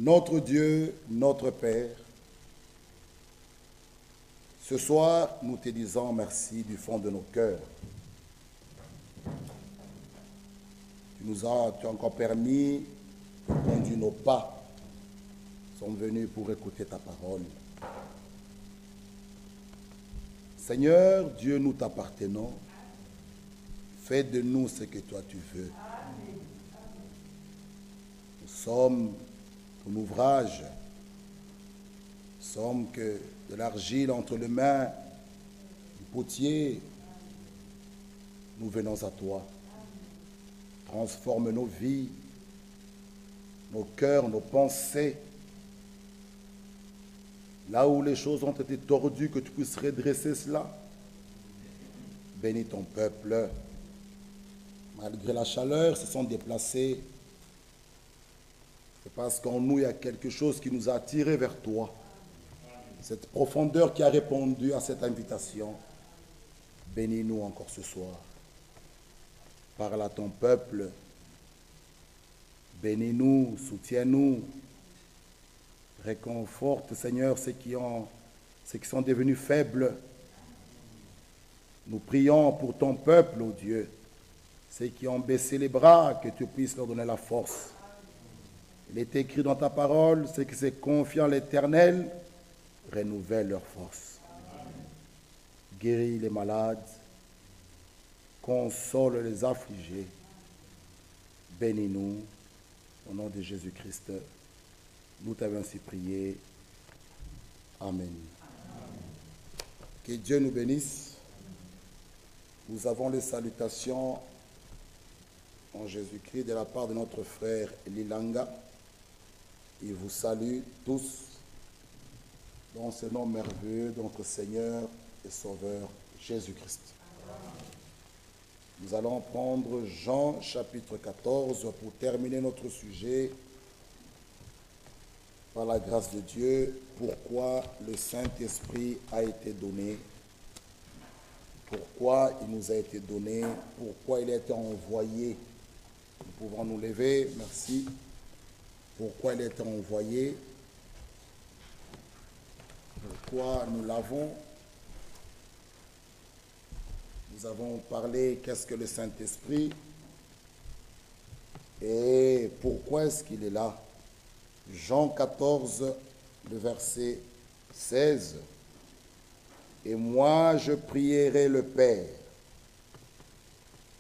Notre Dieu, notre Père, ce soir, nous te disons merci du fond de nos cœurs. Tu as encore permis de conduire nos pas. Nous sommes venus pour écouter ta parole. Seigneur, Dieu, nous t'appartenons. Fais de nous ce que toi tu veux. Nous sommes ton ouvrage. Nous sommes que de l'argile entre les mains du potier. Nous venons à toi. Transforme nos vies, nos cœurs, nos pensées. Là où les choses ont été tordues, que tu puisses redresser cela. Bénis ton peuple. Malgré la chaleur, se sont déplacés. C'est parce qu'en nous, il y a quelque chose qui nous a attirés vers toi. Cette profondeur qui a répondu à cette invitation. Bénis-nous encore ce soir. Parle à ton peuple. Bénis-nous, soutiens-nous. Réconforte, Seigneur, ceux qui sont devenus faibles. Nous prions pour ton peuple, ô Dieu. Ceux qui ont baissé les bras, que tu puisses leur donner la force. Il est écrit dans ta parole, ceux qui se confient en l'Éternel, renouvellent leur force. Guéris les malades, console les affligés. Bénis-nous, au nom de Jésus-Christ. Nous t'avons ainsi prié. Amen. Que Dieu nous bénisse. Nous avons les salutations en Jésus-Christ de la part de notre frère Lilanga. Il vous salue tous dans ce nom merveilleux de notre Seigneur et Sauveur Jésus-Christ. Nous allons prendre Jean chapitre 14 pour terminer notre sujet. Par la grâce de Dieu, pourquoi le Saint-Esprit a été donné, pourquoi il nous a été donné, pourquoi il a été envoyé. Nous pouvons nous lever, merci. Pourquoi il a été envoyé, pourquoi nous l'avons. Nous avons parlé qu'est-ce que le Saint-Esprit et pourquoi est-ce qu'il est là. Jean 14, le verset 16. Et moi, je prierai le Père.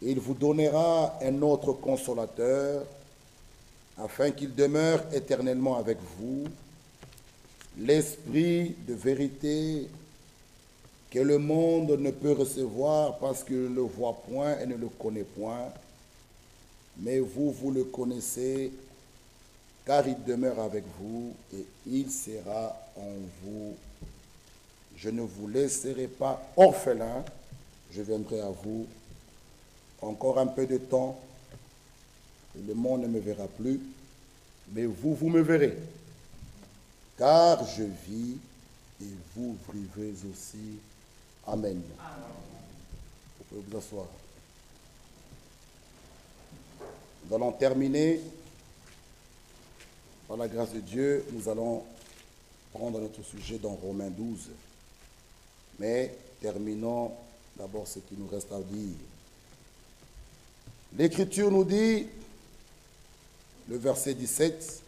Il vous donnera un autre consolateur, afin qu'il demeure éternellement avec vous, l'Esprit de vérité que le monde ne peut recevoir parce qu'il ne le voit point et ne le connaît point. Mais vous, vous le connaissez, car il demeure avec vous et il sera en vous. Je ne vous laisserai pas orphelin, je viendrai à vous. Encore un peu de temps, et le monde ne me verra plus, mais vous, vous me verrez. Car je vis et vous vivrez aussi. Amen. Vous pouvez vous asseoir. Nous allons terminer. Par la grâce de Dieu, nous allons prendre notre sujet dans Romains 12. Mais terminons d'abord ce qui nous reste à dire. L'Écriture nous dit, le verset 17,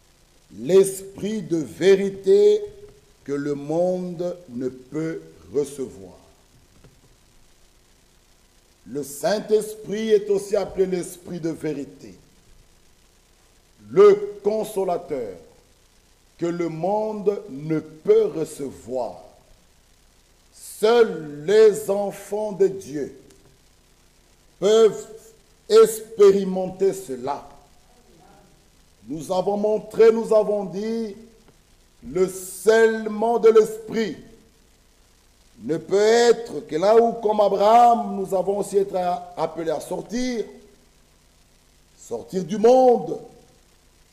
« L'esprit de vérité que le monde ne peut recevoir. » Le Saint-Esprit est aussi appelé l'Esprit de vérité. Le consolateur que le monde ne peut recevoir. Seuls les enfants de Dieu peuvent expérimenter cela. Nous avons montré, nous avons dit, le scellement de l'esprit ne peut être que là où, comme Abraham, nous avons aussi été appelés à sortir du monde,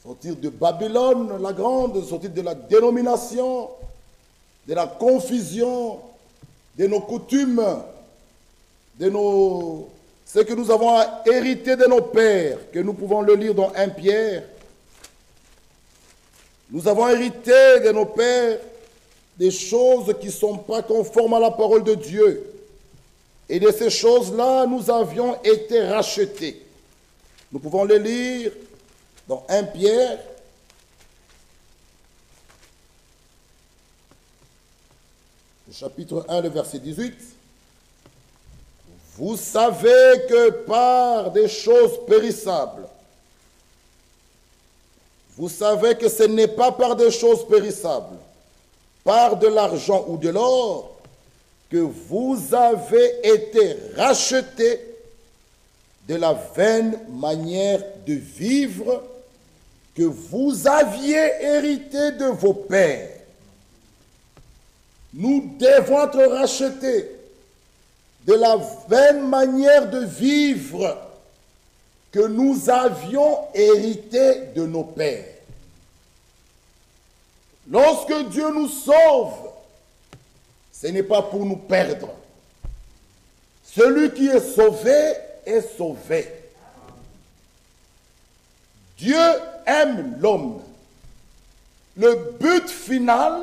sortir de Babylone la grande, sortir de la dénomination, de la confusion, de nos coutumes, de ce que nous avons hérité de nos pères, que nous pouvons le lire dans 1 Pierre. Nous avons hérité de nos pères des choses qui ne sont pas conformes à la parole de Dieu. Et de ces choses-là, nous avions été rachetés. Nous pouvons le lire dans 1 Pierre, le chapitre 1, le verset 18. Vous savez que par des choses périssables, vous savez que ce n'est pas par des choses périssables, par de l'argent ou de l'or, que vous avez été rachetés de la vaine manière de vivre que vous aviez hérité de vos pères. Nous devons être rachetés de la vaine manière de vivre que nous avions hérité de nos pères. Lorsque Dieu nous sauve, ce n'est pas pour nous perdre. Celui qui est sauvé est sauvé. Dieu aime l'homme. Le but final,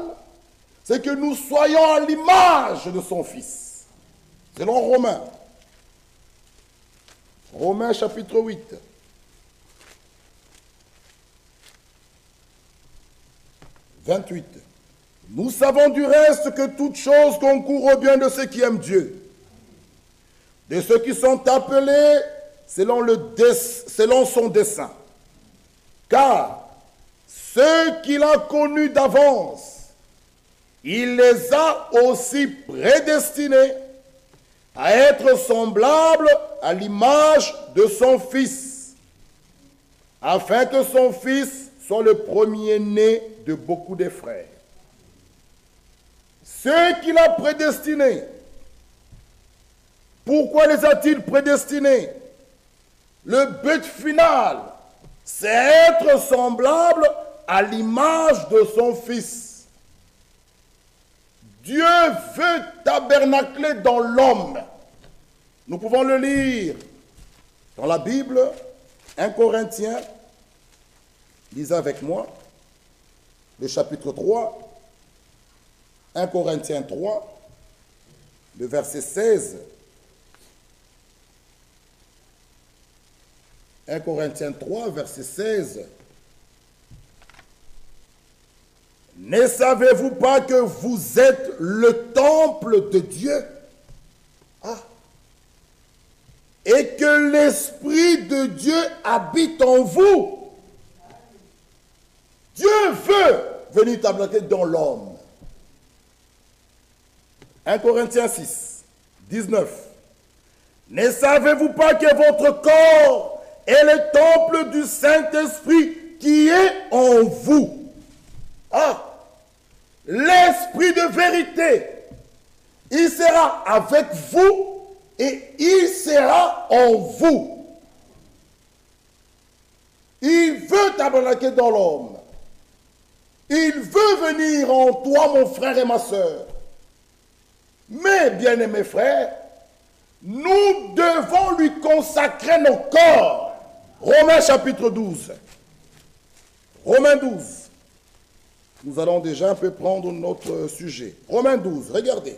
c'est que nous soyons à l'image de son Fils. Selon Romains. Romains chapitre 8. « 28. Nous savons du reste que toute chose concourt au bien de ceux qui aiment Dieu, de ceux qui sont appelés selon son dessein. Car ceux qu'il a connus d'avance, il les a aussi prédestinés à être semblables à l'image de son Fils, afin que son Fils soit le premier-né de beaucoup de frères. Ceux qu'il a prédestinés, pourquoi les a-t-il prédestinés? Le but final, c'est être semblable à l'image de son Fils. Dieu veut tabernacler dans l'homme. Nous pouvons le lire dans la Bible, 1 Corinthiens, lisez avec moi, le chapitre 3, 1 Corinthiens 3, le verset 16. 1 Corinthiens 3, verset 16. Ne savez-vous pas que vous êtes le temple de Dieu? Et que l'Esprit de Dieu habite en vous. Dieu veut venir tabernacler dans l'homme. 1 Corinthiens 6, 19. Ne savez-vous pas que votre corps est le temple du Saint-Esprit qui est en vous? L'Esprit de vérité, il sera avec vous et il sera en vous. Il veut tabernacler dans l'homme. Il veut venir en toi, mon frère et ma sœur. Mais, bien-aimés frères, nous devons lui consacrer nos corps. Romains chapitre 12. Romains 12. Nous allons déjà un peu prendre notre sujet. Romains 12, regardez.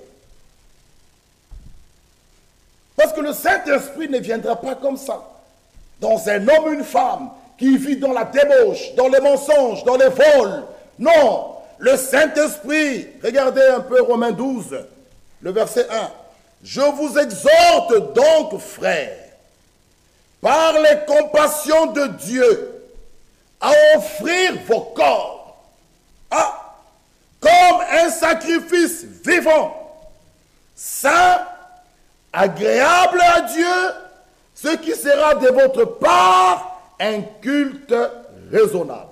Parce que le Saint-Esprit ne viendra pas comme ça. Dans un homme ou une femme qui vit dans la débauche, dans les mensonges, dans les vols. Non, le Saint-Esprit, regardez un peu Romains 12, le verset 1. Je vous exhorte donc, frères, par les compassions de Dieu, à offrir vos corps comme un sacrifice vivant, saint, agréable à Dieu, ce qui sera de votre part un culte raisonnable.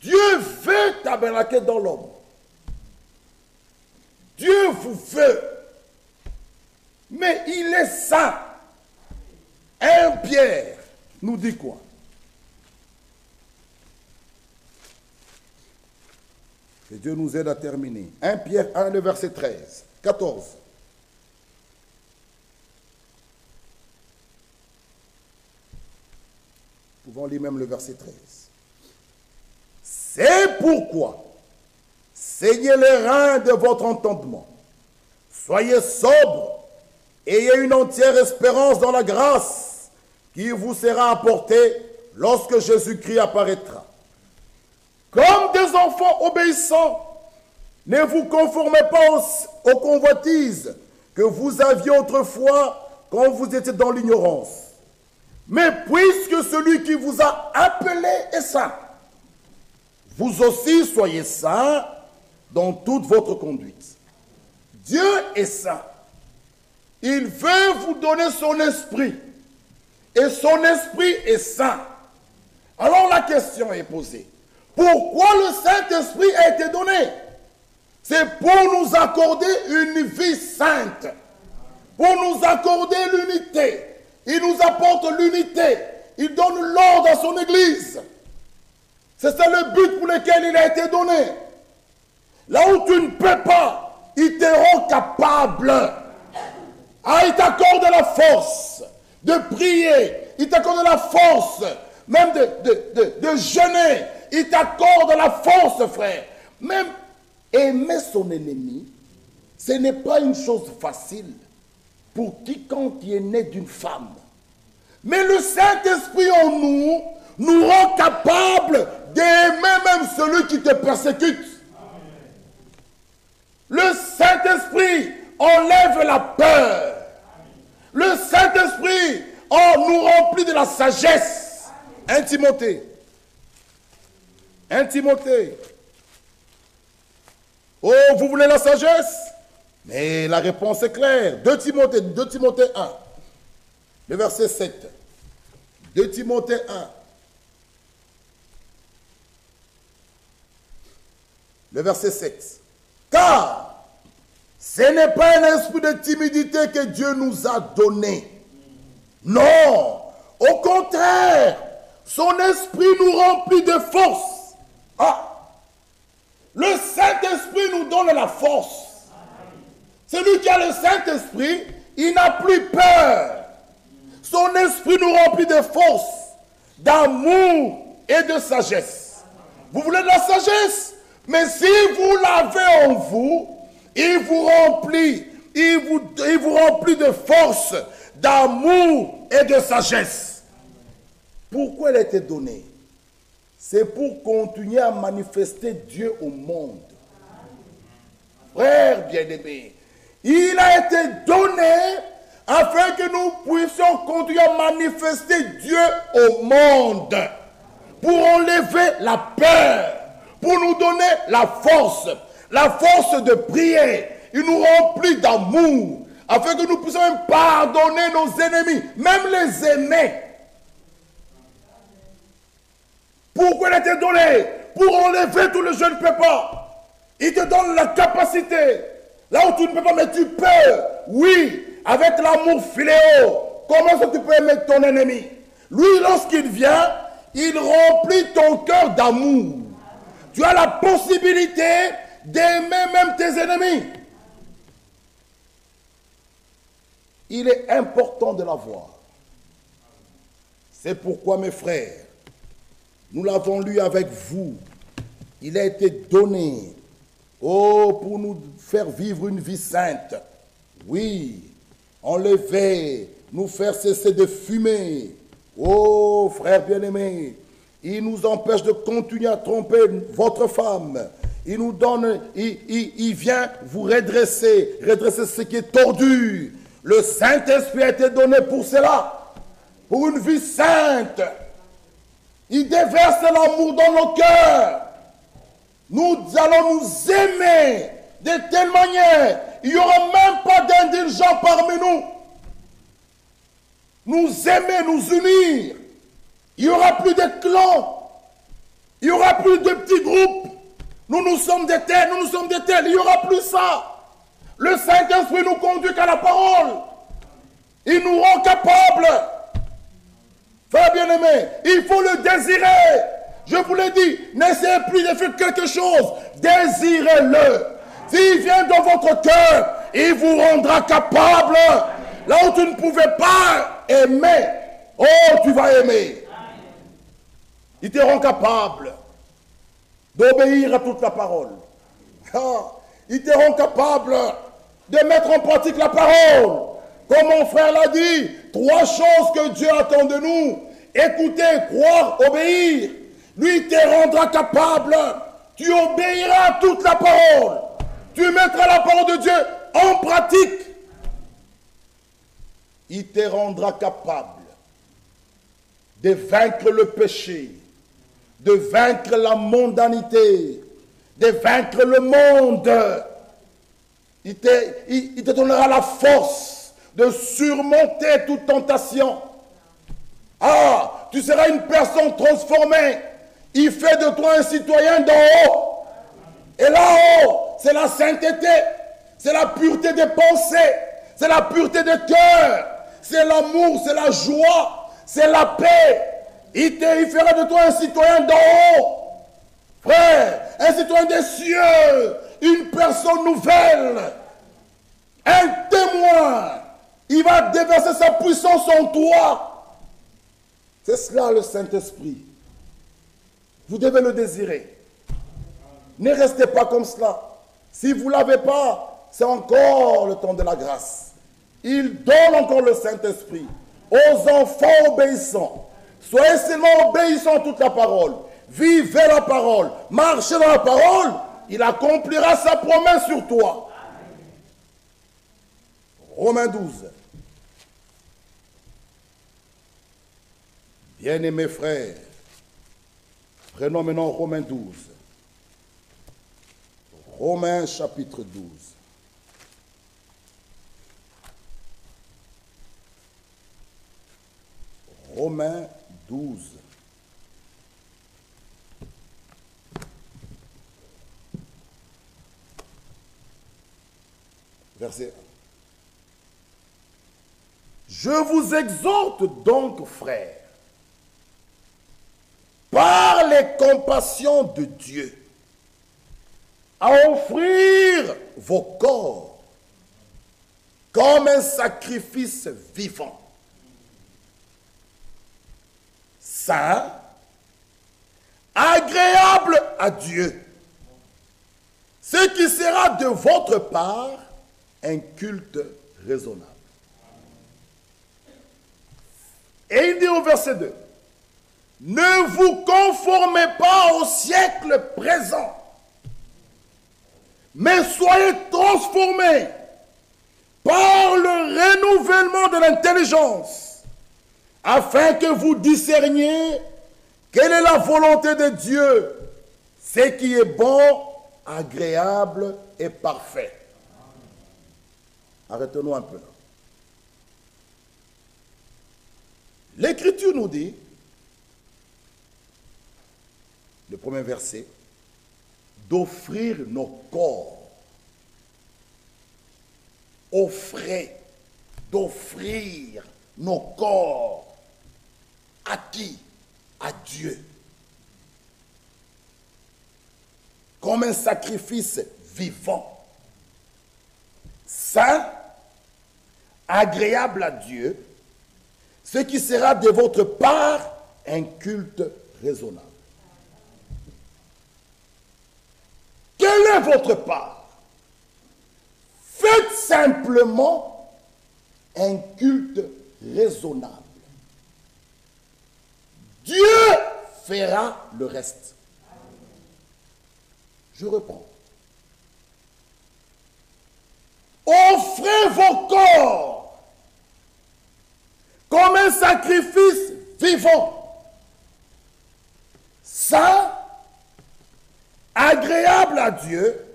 Dieu veut tabernacler dans l'homme. Dieu vous veut. Mais il est saint. 1 Pierre nous dit quoi? Que Dieu nous aide à terminer. 1 Pierre 1, le verset 13, 14. Nous pouvons lire même le verset 13. C'est pourquoi, saignez les reins de votre entendement. Soyez sobres, ayez une entière espérance dans la grâce qui vous sera apportée lorsque Jésus-Christ apparaîtra. Comme des enfants obéissants, ne vous conformez pas aux convoitises que vous aviez autrefois quand vous étiez dans l'ignorance. Mais puisque celui qui vous a appelé est saint, vous aussi soyez saints dans toute votre conduite. Dieu est saint. Il veut vous donner son esprit. Et son esprit est saint. Alors la question est posée. Pourquoi le Saint-Esprit a été donné? C'est pour nous accorder une vie sainte. Pour nous accorder l'unité. Il nous apporte l'unité. Il donne l'ordre à son Église. C'est ça le but pour lequel il a été donné. Là où tu ne peux pas, il te rend capable. Ah, il t'accorde la force de prier. Il t'accorde la force même de jeûner. Il t'accorde la force, frère. Même aimer son ennemi, ce n'est pas une chose facile pour quiconque qui est né d'une femme. Mais le Saint-Esprit en nous, nous rend capable d'aimer même celui qui te persécute. Le Saint-Esprit enlève la peur. Le Saint-Esprit nous remplit de la sagesse. 1 Timothée. 1 Timothée. Oh, vous voulez la sagesse? Mais la réponse est claire. 2 Timothée 1. Le verset 7. 2 Timothée 1. Le verset 7. Car ce n'est pas un esprit de timidité que Dieu nous a donné. Non. Au contraire, son esprit nous remplit de force. Ah. Le Saint-Esprit nous donne la force. Celui qui a le Saint-Esprit, il n'a plus peur. Son esprit nous remplit de force, d'amour et de sagesse. Vous voulez de la sagesse? Mais si vous l'avez en vous, il vous remplit de force, d'amour et de sagesse. Pourquoi elle a été donnée? C'est pour continuer à manifester Dieu au monde. Frères bien-aimés, il a été donné afin que nous puissions continuer à manifester Dieu au monde. Pour enlever la peur, pour nous donner la force de prier. Il nous remplit d'amour, afin que nous puissions même pardonner nos ennemis, même les aimer. Pourquoi il a été donné? Pour enlever tout le je ne peux pas. Il te donne la capacité. Là où tu ne peux pas, mais tu peux. Oui, avec l'amour philéo. Comment est-ce que tu peux aimer ton ennemi? Lui, lorsqu'il vient, il remplit ton cœur d'amour. Tu as la possibilité d'aimer même tes ennemis. Il est important de l'avoir. C'est pourquoi, mes frères, nous l'avons lu avec vous. Il a été donné, pour nous faire vivre une vie sainte. Oui, enlever, nous faire cesser de fumer. Oh, frères bien-aimés, il nous empêche de continuer à tromper votre femme. Il nous donne, il vient vous redresser ce qui est tordu. Le Saint-Esprit a été donné pour cela, pour une vie sainte. Il déverse l'amour dans nos cœurs. Nous allons nous aimer de telle manière. Il n'y aura même pas d'indigents parmi nous. Nous aimer, nous unir. Il n'y aura plus de clans. Il n'y aura plus de petits groupes. Nous sommes des tels, nous sommes des tels. Il n'y aura plus ça. Le Saint-Esprit nous conduit qu'à la parole. Il nous rend capables. Frères bien-aimés, il faut le désirer. Je vous l'ai dit, n'essayez plus de faire quelque chose. Désirez-le. S'il vient dans votre cœur, il vous rendra capable. Là où tu ne pouvais pas aimer, oh, tu vas aimer. Il te rend capable. d'obéir à toute la parole. Ah, ils te rendent capable de mettre en pratique la parole. Comme mon frère l'a dit, 3 choses que Dieu attend de nous. Écouter, croire, obéir. Lui te rendra capable. Tu obéiras à toute la parole. Tu mettras la parole de Dieu en pratique. Il te rendra capable de vaincre le péché, de vaincre la mondanité, de vaincre le monde. Il te donnera la force de surmonter toute tentation. Ah, tu seras une personne transformée. Il fait de toi un citoyen d'en haut. Et là-haut, c'est la sainteté, c'est la pureté des pensées, c'est la pureté des cœurs, c'est l'amour, c'est la joie, c'est la paix. Il fera de toi un citoyen d'en haut. Frère, un citoyen des cieux, une personne nouvelle, un témoin. Il va déverser sa puissance en toi. C'est cela le Saint-Esprit. Vous devez le désirer. Ne restez pas comme cela. Si vous ne l'avez pas, c'est encore le temps de la grâce. Il donne encore le Saint-Esprit aux enfants obéissants. Soyez seulement obéissants à toute la parole. Vivez la parole. Marchez dans la parole. Il accomplira sa promesse sur toi. Romains 12. Bien-aimés frères, prenons maintenant Romains 12. Romains chapitre 12. Romains 12. Verset 1. Je vous exhorte donc, frères, par les compassions de Dieu, à offrir vos corps comme un sacrifice vivant, saint, agréable à Dieu, ce qui sera de votre part un culte raisonnable. Et il dit au verset 2, ne vous conformez pas au siècle présent, mais soyez transformés par le renouvellement de l'intelligence, afin que vous discerniez quelle est la volonté de Dieu, ce qui est bon, agréable et parfait. Arrêtons-nous un peu là. L'Écriture nous dit, le premier verset, d'offrir nos corps. Offrez, d'offrir nos corps. À qui? À Dieu. Comme un sacrifice vivant, saint, agréable à Dieu, ce qui sera de votre part un culte raisonnable. Quelle est votre part? Faites simplement un culte raisonnable. Dieu fera le reste. Je reprends. Offrez vos corps comme un sacrifice vivant, saint, agréable à Dieu,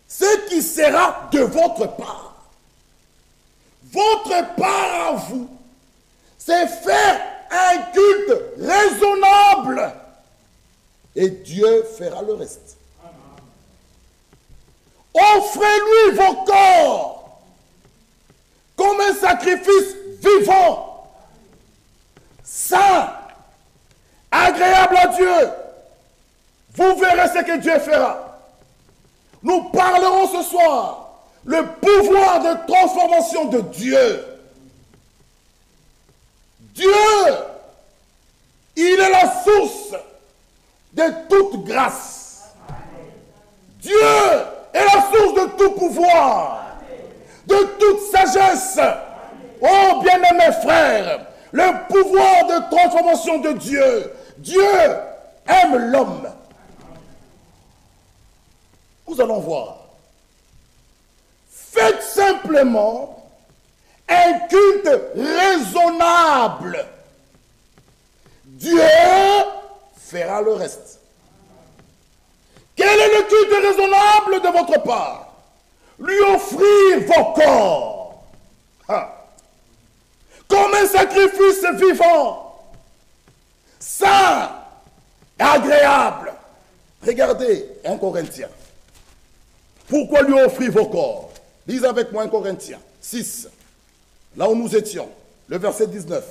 ce qui sera de votre part. Votre part à vous, c'est faire un culte raisonnable. Et Dieu fera le reste. Offrez-lui vos corps comme un sacrifice vivant, saint, agréable à Dieu. Vous verrez ce que Dieu fera. Nous parlerons ce soir le pouvoir de transformation de Dieu. Dieu, il est la source de toute grâce. savoir, de toute sagesse. Oh, bien-aimés frères, le pouvoir de transformation de Dieu. Dieu aime l'homme. Nous allons voir. Faites simplement un culte raisonnable. Dieu fera le reste. Quel est le culte raisonnable de votre part? Lui offrir vos corps comme un sacrifice vivant, saint et agréable. Regardez 1 Corinthiens. Pourquoi lui offrir vos corps? Lisez avec moi 1 Corinthiens 6, là où nous étions, le verset 19.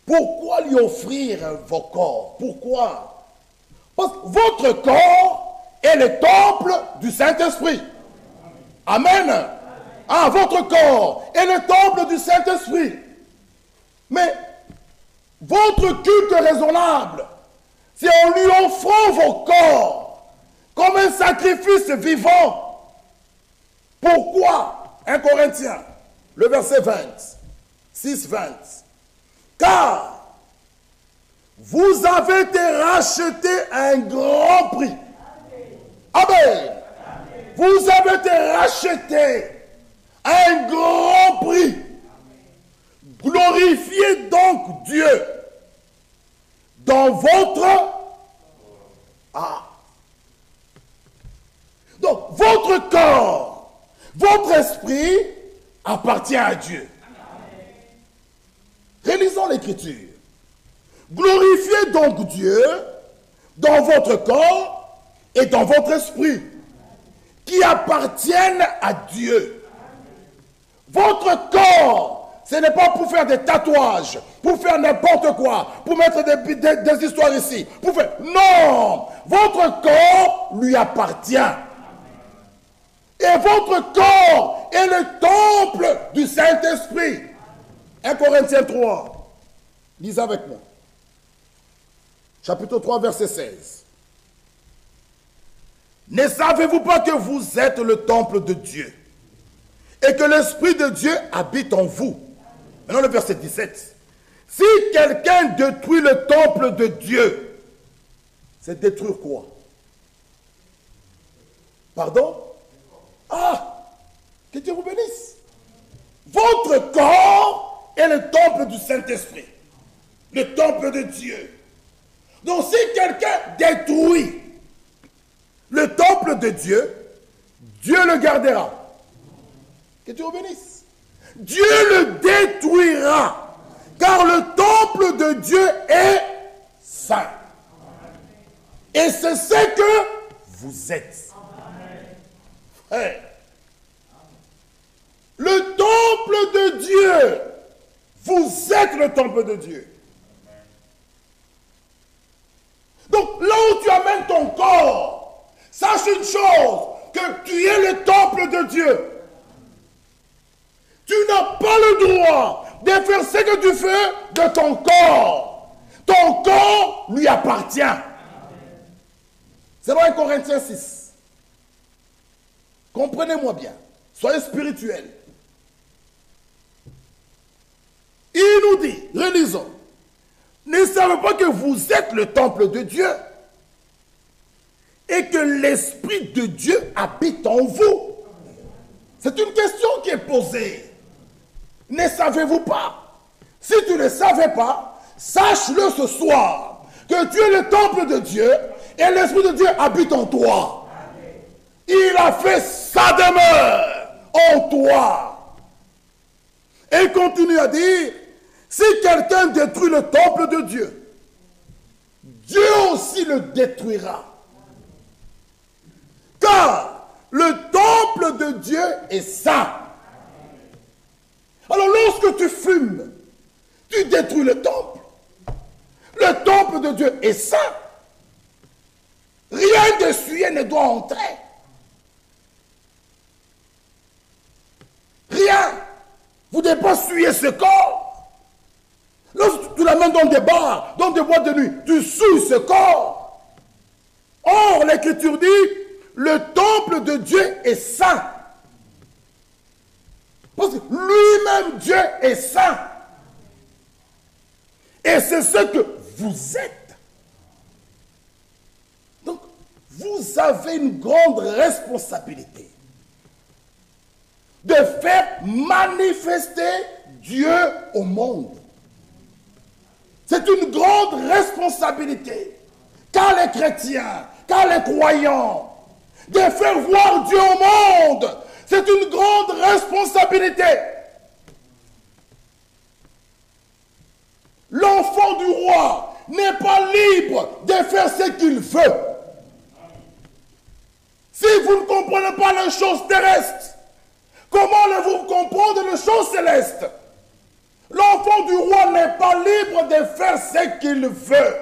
Pourquoi lui offrir vos corps? Pourquoi? Parce que votre corps est le temple du Saint-Esprit. Amen. Ah, votre corps est le temple du Saint-Esprit. Mais votre culte raisonnable, c'est en lui offrant vos corps comme un sacrifice vivant. Pourquoi? 1 Corinthiens, le verset 20, 6, 20. Car vous avez été rachetés à un grand prix. Amen. Vous avez été rachetés à un grand prix. Glorifiez donc Dieu dans votre... Donc, votre corps, votre esprit appartient à Dieu. Relisons l'Écriture. Glorifiez donc Dieu dans votre corps et dans votre esprit, qui appartiennent à Dieu. Votre corps, ce n'est pas pour faire des tatouages, pour faire n'importe quoi, pour mettre des histoires ici. Pour faire... Non! Votre corps lui appartient. Et votre corps est le temple du Saint-Esprit. 1 Corinthiens 3. Lisez avec moi. Chapitre 3, verset 16. Ne savez-vous pas que vous êtes le temple de Dieu et que l'Esprit de Dieu habite en vous? Maintenant le verset 17. Si quelqu'un détruit le temple de Dieu, c'est détruire quoi? Pardon? Ah! Que Dieu vous bénisse. Votre corps est le temple du Saint-Esprit. Le temple de Dieu. Donc si quelqu'un détruit le temple de Dieu, Dieu le gardera. Que Dieu vous bénisse. Dieu le détruira. Car le temple de Dieu est saint. Et c'est ce que vous êtes. Frère, le temple de Dieu, vous êtes le temple de Dieu. Donc là où tu amènes ton corps, sache une chose, que tu es le temple de Dieu. Tu n'as pas le droit de faire ce que tu fais de ton corps. Ton corps lui appartient. C'est dans 1 Corinthiens 6. Comprenez-moi bien. Soyez spirituels. Il nous dit, relisons, ne savez pas que vous êtes le temple de Dieu et que l'Esprit de Dieu habite en vous? C'est une question qui est posée. Ne savez-vous pas? Si tu ne savais pas, sache-le ce soir, que tu es le temple de Dieu et l'Esprit de Dieu habite en toi. Il a fait sa demeure en toi. Et il continue à dire, si quelqu'un détruit le temple de Dieu, Dieu aussi le détruira. Car le temple de Dieu est saint. Alors lorsque tu fumes, tu détruis le temple. Le temple de Dieu est saint. Rien d'essuyé ne doit entrer. Rien. Vous ne devez pas souiller ce corps. Lorsque tu l'amènes dans des bars, dans des boîtes de nuit, tu souilles ce corps. Or, l'Écriture dit, le temple de Dieu est saint. Parce que lui-même, Dieu est saint. Et c'est ce que vous êtes. Donc, vous avez une grande responsabilité de faire manifester Dieu au monde. C'est une grande responsabilité qu'a les chrétiens, qu'a les croyants, de faire voir Dieu au monde. C'est une grande responsabilité. L'enfant du roi n'est pas libre de faire ce qu'il veut. Si vous ne comprenez pas les choses terrestres, comment allez-vous comprendre les choses célestes? L'enfant du roi n'est pas libre de faire ce qu'il veut.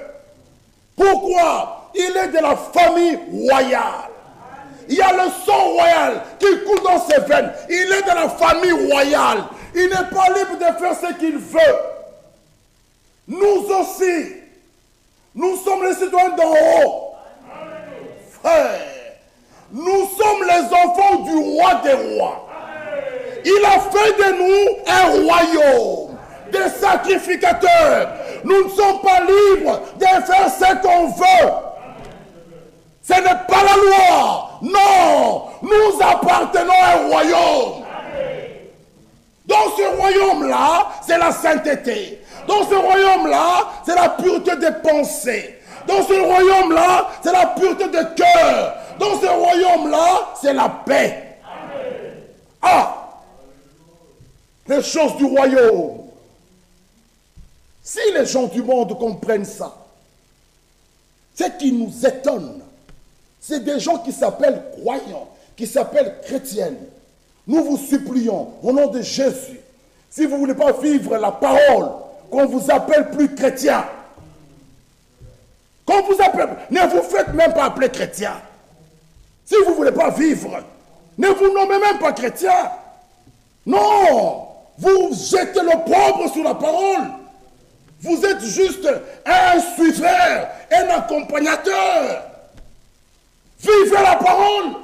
Pourquoi? Il est de la famille royale. Il y a le sang royal qui coule dans ses veines. Il est de la famille royale. Il n'est pas libre de faire ce qu'il veut. Nous aussi, nous sommes les citoyens d'en haut. Frère, nous sommes les enfants du roi des rois. Il a fait de nous un royaume, des sacrificateurs. Nous ne sommes pas libres de faire ce qu'on veut. Ce n'est pas la loi. Non, nous appartenons à un royaume. Dans ce royaume-là, c'est la sainteté. Dans ce royaume-là, c'est la pureté des pensées. Dans ce royaume-là, c'est la pureté de cœur. Dans ce royaume-là, c'est la paix. Ah, les choses du royaume. Si les gens du monde comprennent ça, ce qui nous étonne, c'est des gens qui s'appellent croyants, qui s'appellent chrétiennes. Nous vous supplions, au nom de Jésus, si vous ne voulez pas vivre la parole, qu'on vous appelle plus chrétien. Qu'on vous appelle, ne vous faites même pas appeler chrétien. Si vous ne voulez pas vivre, ne vous nommez même pas chrétien. Non, vous jetez l'opprobre sur la parole. Vous êtes juste un suiveur, un accompagnateur. Vivez la parole.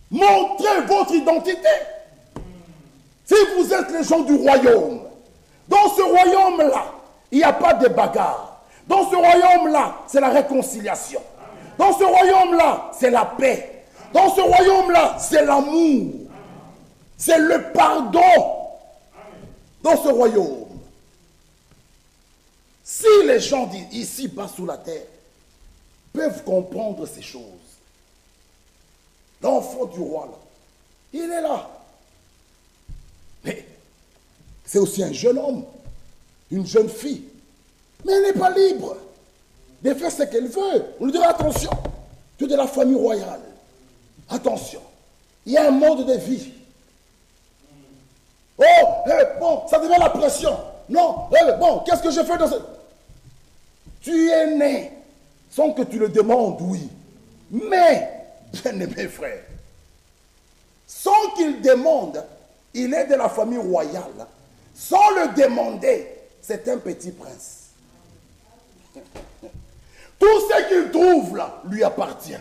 Montrez votre identité. Si vous êtes les gens du royaume, dans ce royaume-là, il n'y a pas de bagarre. Dans ce royaume-là, c'est la réconciliation. Dans ce royaume-là, c'est la paix. Dans ce royaume-là, c'est l'amour. C'est le pardon. Dans ce royaume. Si les gens ici bas sous la terre peuvent comprendre ces choses, l'enfant du roi, là, il est là. Mais c'est aussi un jeune homme, une jeune fille. Mais elle n'est pas libre de faire ce qu'elle veut. On lui dira attention, tu es de la famille royale. Attention, il y a un mode de vie. Oh, bon, ça devient la pression. Non, bon, qu'est-ce que je fais dans ce... Tu es né sans que tu le demandes, oui. Mais, bien-aimé frère, sans qu'il demande, il est de la famille royale. Sans le demander, c'est un petit prince. Tout ce qu'il trouve là lui appartient.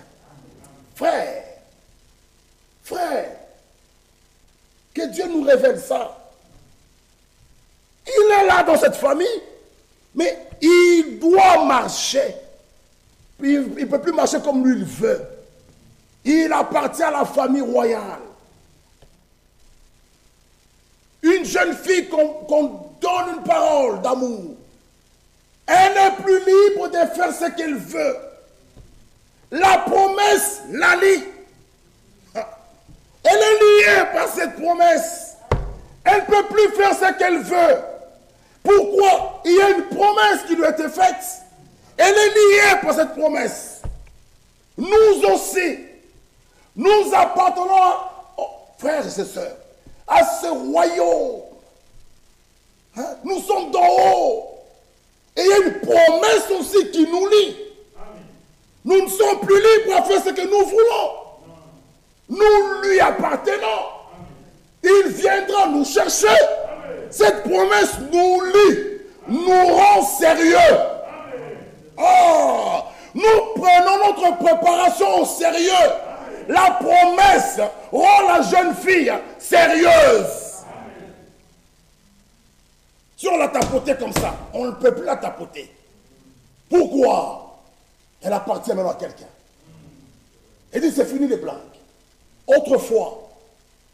Frère, que Dieu nous révèle ça. Il est là dans cette famille, mais il doit marcher. Il ne peut plus marcher comme lui il veut. Il appartient à la famille royale. Une jeune fille qu'on donne une parole d'amour, elle n'est plus libre de faire ce qu'elle veut. La promesse la lie. Elle est liée par cette promesse. Elle ne peut plus faire ce qu'elle veut. Pourquoi? Il y a une promesse qui lui a été faite. Elle est liée par cette promesse. Nous aussi, nous appartenons, frères et sœurs, à ce royaume. Hein? Nous sommes d'en haut. Et il y a une promesse aussi qui nous lie. Nous ne sommes plus libres à faire ce que nous voulons. Nous lui appartenons. Il viendra nous chercher. Cette promesse nous lie, nous rend sérieux. Oh, nous prenons notre préparation au sérieux. la promesse rend la jeune fille sérieuse. Si on l'a tapotée comme ça, on ne peut plus la tapoter. Pourquoi? Elle appartient maintenant à quelqu'un. Elle dit, c'est fini les blagues. Autrefois,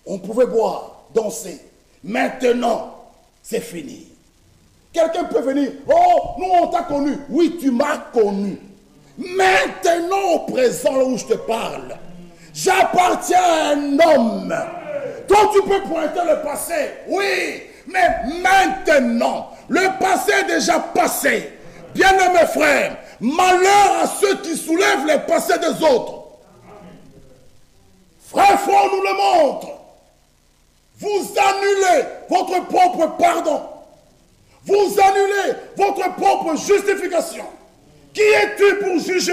on pouvait boire, danser. Maintenant, c'est fini. Quelqu'un peut venir, oh, nous on t'a connu. Oui, tu m'as connu. Maintenant, au présent, là où je te parle, j'appartiens à un homme. Toi, tu peux pointer le passé. Oui, mais maintenant, le passé est déjà passé. Bien-aimés frères, malheur à ceux qui soulèvent les passés des autres. Frère Fort nous le montre. Vous annulez votre propre pardon. Vous annulez votre propre justification. Qui es-tu pour juger,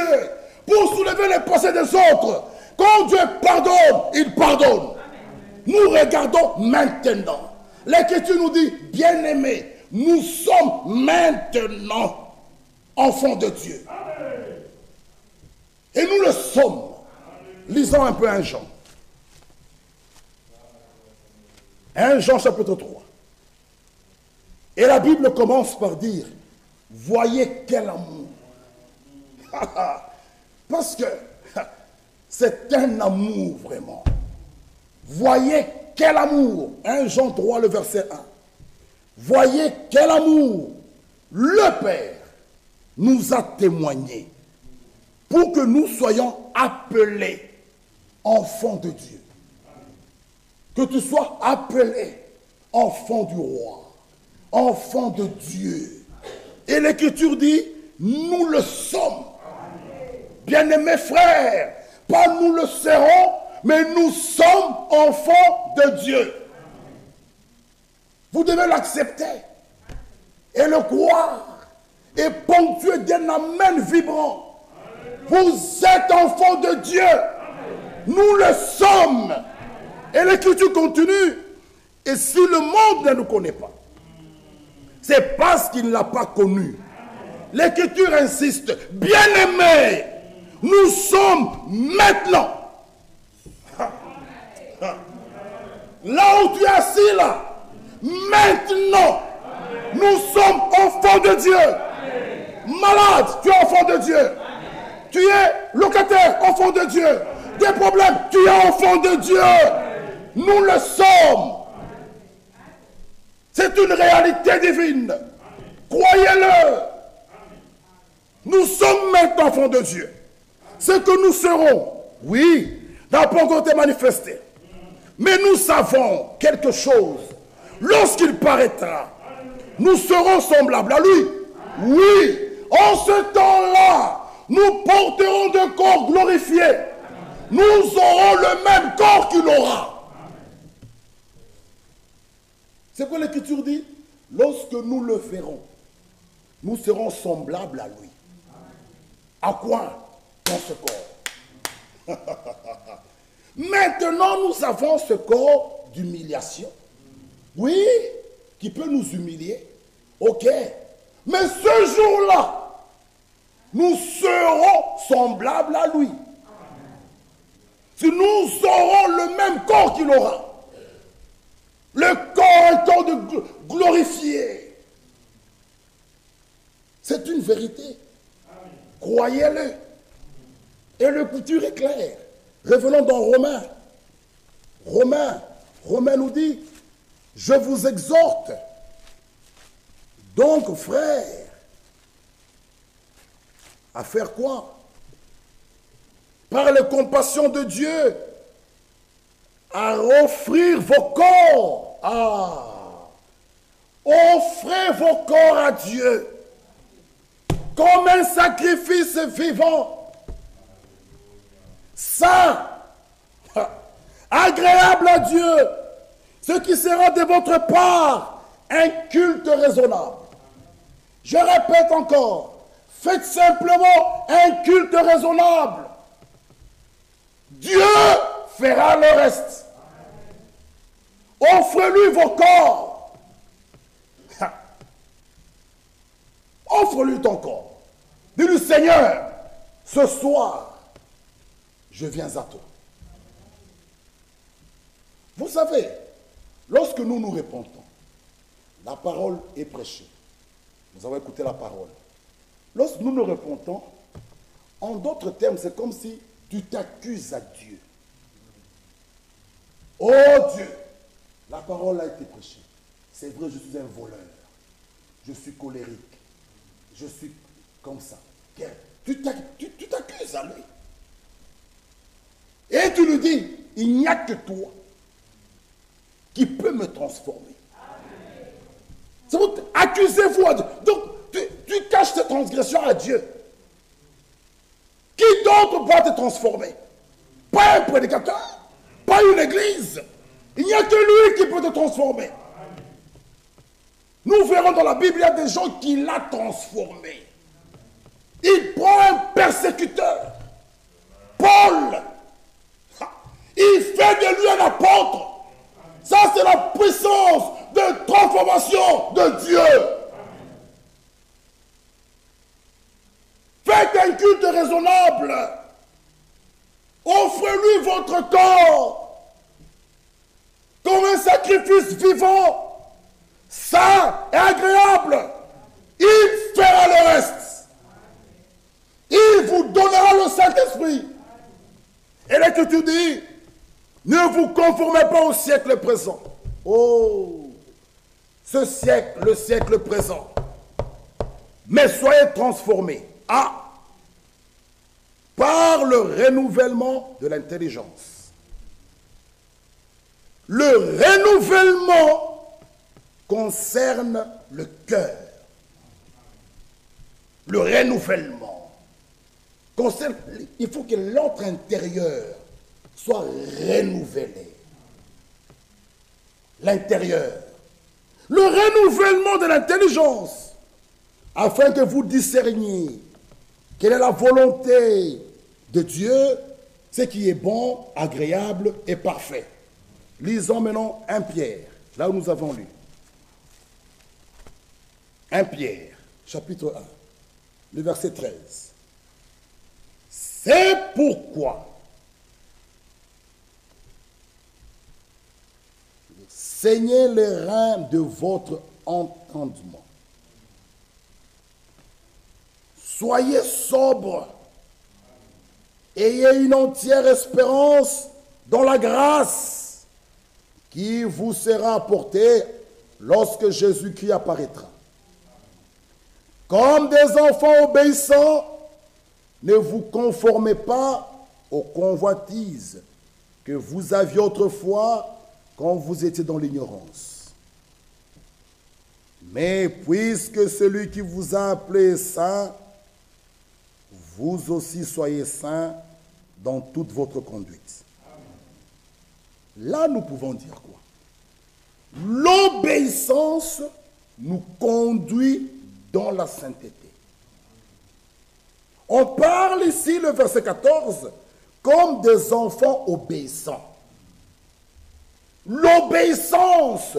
pour soulever les passés des autres? Quand Dieu pardonne, il pardonne. Nous regardons maintenant. L'Écriture nous dit, bien-aimés, nous sommes maintenant enfants de Dieu. Et nous le sommes. Lisons un peu 1 Jean. 1 Jean chapitre 3. Et la Bible commence par dire, voyez quel amour. Parce que c'est un amour vraiment. Voyez quel amour. 1 Jean 3, le verset 1. Voyez quel amour le Père nous a témoigné pour que nous soyons appelés enfants de Dieu. Que tu sois appelé enfant du roi, enfant de Dieu. Et l'Écriture dit, nous le sommes. Bien-aimés frères, pas nous le serons, mais nous sommes enfants de Dieu. Vous devez l'accepter et le croire et ponctuer d'un amen vibrant. Vous êtes enfants de Dieu. Nous le sommes. Et l'Écriture continue. Et si le monde ne nous connaît pas, c'est parce qu'il ne l'a pas connu. L'Écriture insiste. Bien-aimés, nous sommes maintenant. Là où tu es assis là, maintenant, nous sommes enfants de Dieu. Malade, tu es enfant de Dieu. Tu es locataire, enfant de Dieu. Des problèmes, tu es enfant de Dieu. Nous le sommes. C'est une réalité divine. Croyez-le. Nous sommes maintenant enfants de Dieu. Ce que nous serons, oui, n'a pas encore été manifesté. Mais nous savons quelque chose. Lorsqu'il paraîtra, nous serons semblables à lui. Oui, en ce temps-là, nous porterons de corps glorifiés. Nous aurons le même corps qu'il aura. C'est quoi l'Écriture dit? Lorsque nous le verrons, nous serons semblables à lui. À quoi? Dans ce corps. Maintenant, nous avons ce corps d'humiliation. Oui, qui peut nous humilier. Ok. Mais ce jour-là, nous serons semblables à lui. Si nous aurons le même corps qu'il aura. Le corps étant de glorifié. C'est une vérité. Croyez-le. Et l'écriture est claire. Revenons dans Romains. Romains nous dit, je vous exhorte, donc frères, à faire quoi? Par les compassions de Dieu, à offrir vos corps. Offrez vos corps à Dieu comme un sacrifice vivant, saint, agréable à Dieu, ce qui sera de votre part un culte raisonnable. Je répète encore, faites simplement un culte raisonnable. Dieu fera le reste. Offre-lui vos corps. Offre-lui ton corps. Dis-lui, Seigneur, ce soir, je viens à toi. Vous savez, lorsque nous nous repentons, la parole est prêchée. Nous avons écouté la parole. Lorsque nous nous repentons, en d'autres termes, c'est comme si tu t'accuses à Dieu. Oh Dieu, la parole a été prêchée. C'est vrai, je suis un voleur. Je suis colérique. Je suis comme ça. Tu t'accuses à lui. Et tu lui dis, il n'y a que toi qui peut me transformer. Accusez-vous à Dieu. Donc, tu caches tes transgressions à Dieu. Qui d'autre va te transformer? Pas un prédicateur, pas une église. Il n'y a que lui qui peut te transformer. Nous verrons dans la Bible, il y a des gens qui l'ont transformé. Il prend un persécuteur, Paul. Il fait de lui un apôtre. Ça, c'est la puissance de transformation de Dieu. Faites un culte raisonnable. Offrez-lui votre corps comme un sacrifice vivant, saint et agréable. Il fera le reste. Il vous donnera le Saint-Esprit. Et l'Écriture dit, ne vous conformez pas au siècle présent. Oh, ce siècle, le siècle présent. Mais soyez transformés par le renouvellement de l'intelligence. Le renouvellement concerne le cœur. Le renouvellement concerne, il faut que l'autre intérieur soit renouvelé. L'intérieur. Le renouvellement de l'intelligence, afin que vous discerniez quelle est la volonté de Dieu, ce qui est bon, agréable et parfait. Lisons maintenant 1 Pierre, là où nous avons lu. 1 Pierre, chapitre 1, le verset 13. C'est pourquoi saignez les reins de votre entendement. Soyez sobres. Ayez une entière espérance dans la grâce qui vous sera apportée lorsque Jésus-Christ apparaîtra. Comme des enfants obéissants, ne vous conformez pas aux convoitises que vous aviez autrefois quand vous étiez dans l'ignorance. Mais puisque celui qui vous a appelé saint, vous aussi soyez saints dans toute votre conduite. Là, nous pouvons dire quoi? L'obéissance nous conduit dans la sainteté. On parle ici, le verset 14, comme des enfants obéissants. L'obéissance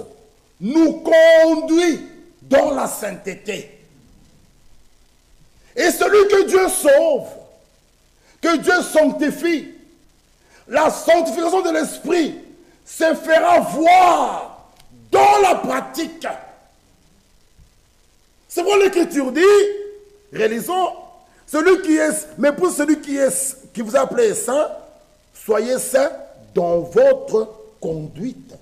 nous conduit dans la sainteté. Et celui que Dieu sauve, que Dieu sanctifie, la sanctification de l'esprit se fera voir dans la pratique. C'est pourquoi l'Écriture dit, réalisons, celui qui est, mais pour celui qui vous a appelé saint, soyez saints dans votre conduite.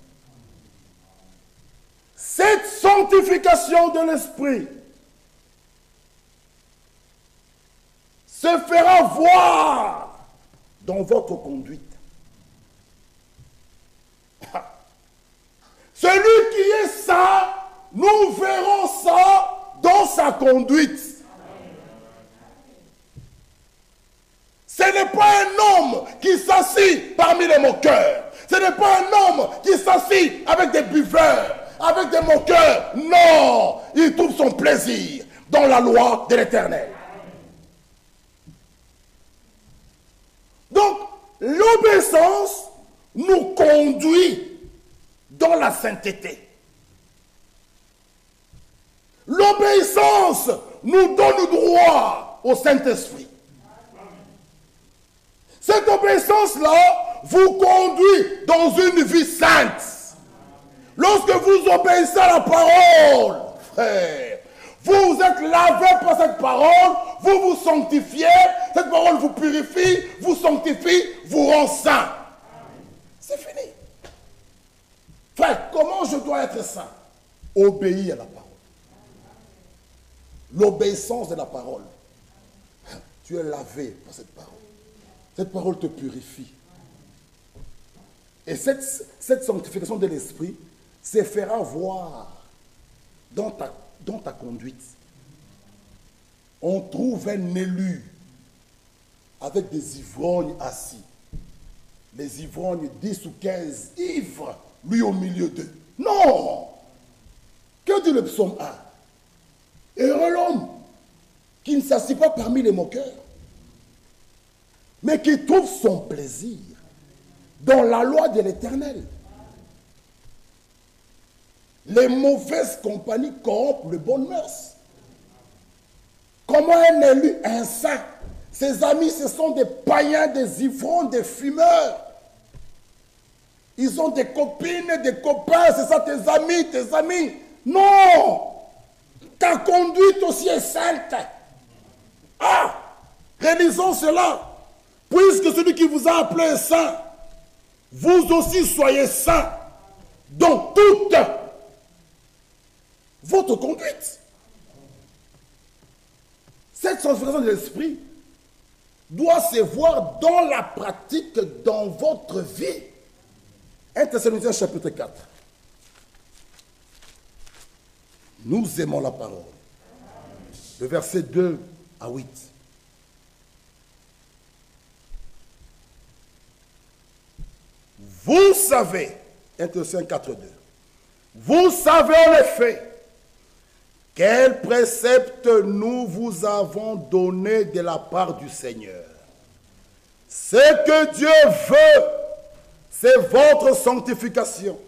Cette sanctification de l'esprit se fera voir dans votre conduite. Celui qui est saint, nous verrons ça dans sa conduite. Ce n'est pas un homme qui s'assit parmi les moqueurs. Ce n'est pas un homme qui s'assit avec des buveurs, avec des moqueurs. Non, il trouve son plaisir dans la loi de l'Éternel. Donc, l'obéissance nous conduit dans la sainteté. L'obéissance nous donne droit au Saint-Esprit. Cette obéissance-là vous conduit dans une vie sainte. Lorsque vous obéissez à la parole, frère, vous êtes lavé par cette parole, vous vous sanctifiez, cette parole vous purifie, vous sanctifie, vous rend saint. C'est fini. Frère, comment je dois être saint? Obéir à la parole. L'obéissance de la parole. Tu es lavé par cette parole. Cette parole te purifie. Et cette sanctification de l'esprit se fera voir dans ta conduite. On trouve un élu avec des ivrognes assis. Les ivrognes 10 ou 15 ivres, lui au milieu d'eux. Non! Que dit le psaume 1? Heureux l'homme qui ne s'assied pas parmi les moqueurs, mais qui trouve son plaisir dans la loi de l'Éternel. Les mauvaises compagnies corrompent les bonnes mœurs. Comment un élu, un saint, ses amis, ce sont des païens, des ivrognes, des fumeurs. Ils ont des copines, des copains, c'est ça tes amis, tes amis. Non! Ta conduite aussi est sainte. Ah! Réalisons cela. Puisque celui qui vous a appelé est saint, vous aussi soyez saints dans toute votre conduite. Cette sanctification de l'esprit doit se voir dans la pratique, dans votre vie. 1 Thessaloniciens chapitre 4. Nous aimons la parole. Le verset 2 à 8. Vous savez, 1 Thessaloniciens 4, 2. Vous savez en effet quel précepte nous vous avons donné de la part du Seigneur. Ce que Dieu veut, c'est votre sanctification.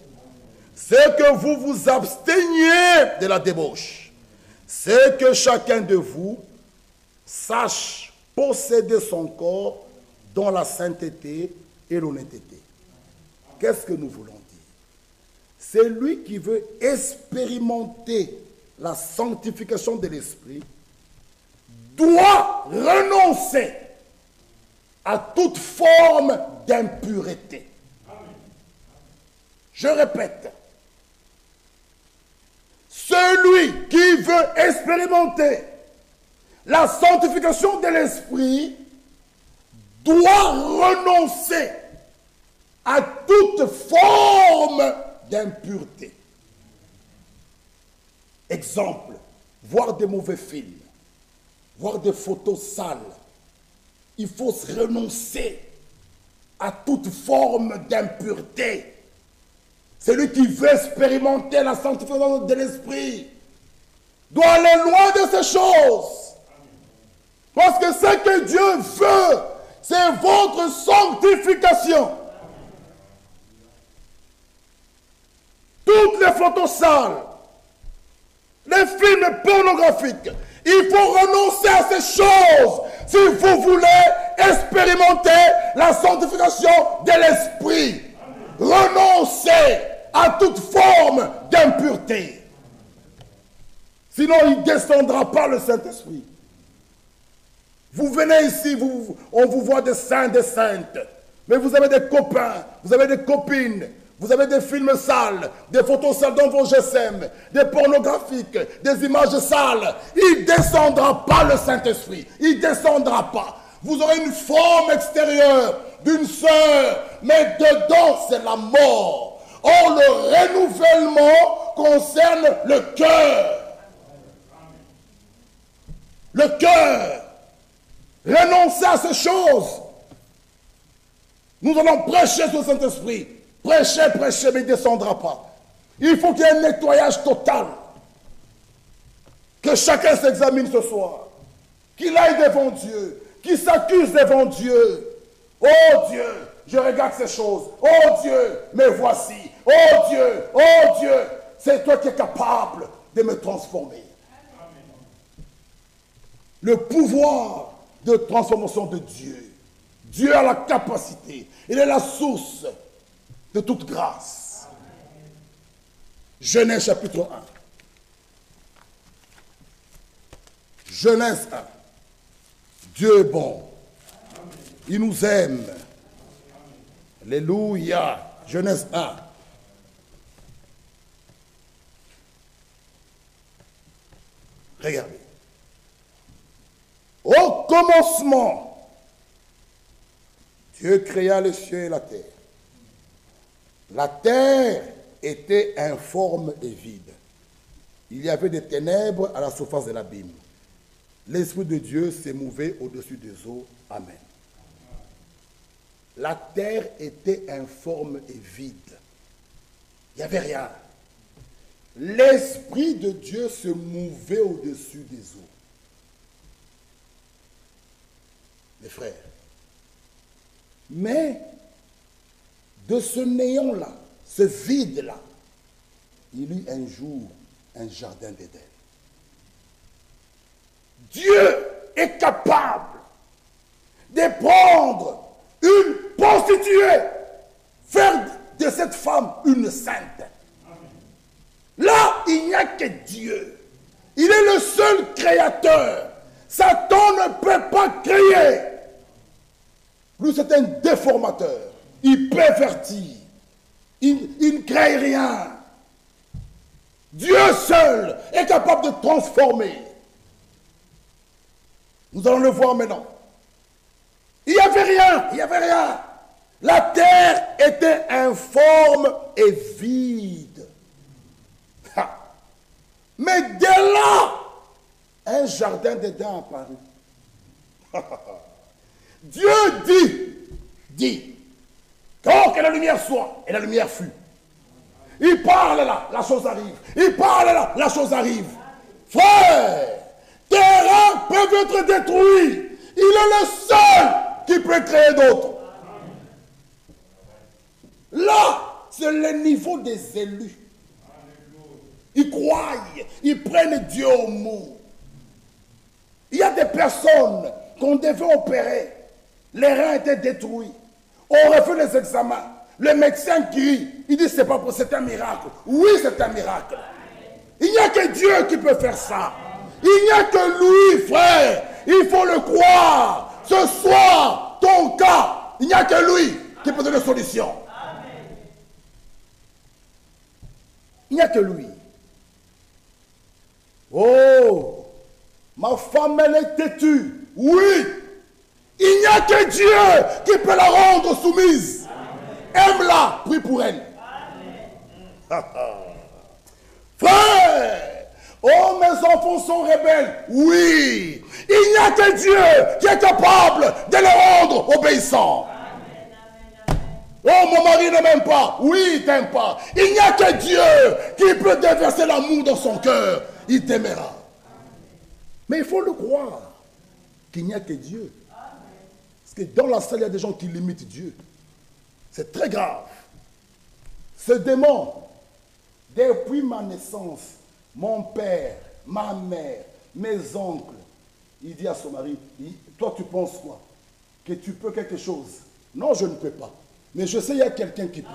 C'est que vous vous absteniez de la débauche. C'est que chacun de vous sache posséder son corps dans la sainteté et l'honnêteté. Qu'est-ce que nous voulons dire? C'est lui qui veut expérimenter la sanctification de l'esprit doit renoncer à toute forme d'impureté. Je répète, celui qui veut expérimenter la sanctification de l'esprit doit renoncer à toute forme d'impureté. Exemple, voir des mauvais films, voir des photos sales. Il faut se renoncer à toute forme d'impureté. Celui qui veut expérimenter la sanctification de l'esprit doit aller loin de ces choses. Parce que ce que Dieu veut, c'est votre sanctification. Toutes les photos sales, les films pornographiques, il faut renoncer à ces choses si vous voulez expérimenter la sanctification de l'esprit. Renoncez à toute forme d'impureté. Sinon, il ne descendra pas le Saint-Esprit. Vous venez ici, on vous voit des saints, des saintes. Mais vous avez des copains, vous avez des copines. Vous avez des films sales, des photos sales dans vos GSM, des pornographiques, des images sales. Il ne descendra pas le Saint-Esprit. Il ne descendra pas. Vous aurez une forme extérieure d'une sœur, mais dedans c'est la mort. Or le renouvellement concerne le cœur. Le cœur. Renoncez à ces choses. Nous allons prêcher sur le Saint-Esprit. Prêchez, prêchez, mais il ne descendra pas. Il faut qu'il y ait un nettoyage total. Que chacun s'examine ce soir. Qu'il aille devant Dieu. Qu'il s'accuse devant Dieu. Oh Dieu, je regarde ces choses. Oh Dieu, me voici. Oh Dieu, c'est toi qui es capable de me transformer. Le pouvoir de transformation de Dieu. Dieu a la capacité. Il est la source de toute grâce. Genèse chapitre 1. Genèse 1. Dieu est bon. Il nous aime. Alléluia. Genèse 1. Regardez. Au commencement, Dieu créa les cieux et la terre. La terre était informe et vide. Il y avait des ténèbres à la surface de l'abîme. L'Esprit de Dieu s'est mouvé au-dessus des eaux. Amen. La terre était informe et vide. Il n'y avait rien. L'Esprit de Dieu se mouvait au-dessus des eaux. Mes frères. Mais de ce néant-là, ce vide-là, il y eut un jour un jardin d'Éden. Dieu est capable de prendre une prostituée, faire de cette femme une sainte. Là, il n'y a que Dieu. Il est le seul créateur. Satan ne peut pas créer. Lui, c'est un déformateur. Il pervertit. Il ne crée rien. Dieu seul est capable de transformer. Nous allons le voir maintenant. Il n'y avait rien. Il n'y avait rien. La terre était informe et vide. Mais dès là, un jardin d'Éden apparut. Dieu dit, quand que la lumière soit, et la lumière fut. Il parle là, la chose arrive. Il parle là, la chose arrive. Frère, terrains peuvent être détruits. Il est le seul qui peut créer d'autres. Là, c'est le niveau des élus. Ils croient, ils prennent Dieu au mot. Il y a des personnes qu'on devait opérer. Les reins étaient détruits. On refait les examens. Le médecin crie. Il dit c'est pas pour, c'est un miracle. Oui, c'est un miracle. Il n'y a que Dieu qui peut faire ça. Il n'y a que lui, frère. Il faut le croire. Ce soir, ton cas, il n'y a que lui qui peut donner solution. Il n'y a que lui. Oh, ma femme, elle est têtue. Oui, il n'y a que Dieu qui peut la rendre soumise. Aime-la, prie pour elle. Frère, oh, mes enfants sont rebelles. Oui, il n'y a que Dieu qui est capable de les rendre obéissants. Oh, mon mari ne m'aime pas. Oui, il ne t'aime pas. Il n'y a que Dieu qui peut déverser l'amour dans son cœur. Il t'aimera. Mais il faut le croire qu'il n'y a que Dieu. Parce que dans la salle, il y a des gens qui limitent Dieu. C'est très grave. Ce démon, depuis ma naissance, mon père, ma mère, mes oncles, il dit à son mari, toi tu penses quoi? Que tu peux quelque chose? Non, je ne peux pas. Mais je sais, il y a quelqu'un qui peut.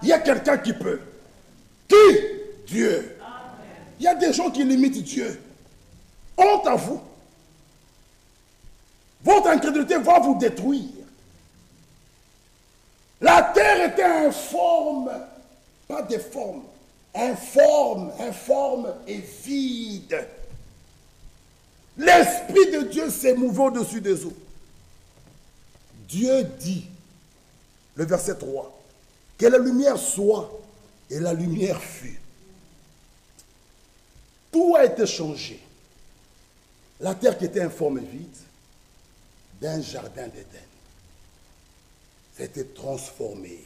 Il y a quelqu'un qui peut. Qui? Dieu. Il y a des gens qui limitent Dieu. Honte à vous. Votre incrédulité va vous détruire. La terre était informe, pas déforme, informe et vide. L'Esprit de Dieu s'est mouvé au-dessus des eaux. Dieu dit, le verset 3, que la lumière soit, et la lumière fut. Tout a été changé. La terre qui était informe et vide, d'un jardin d'Éden, s'était transformée,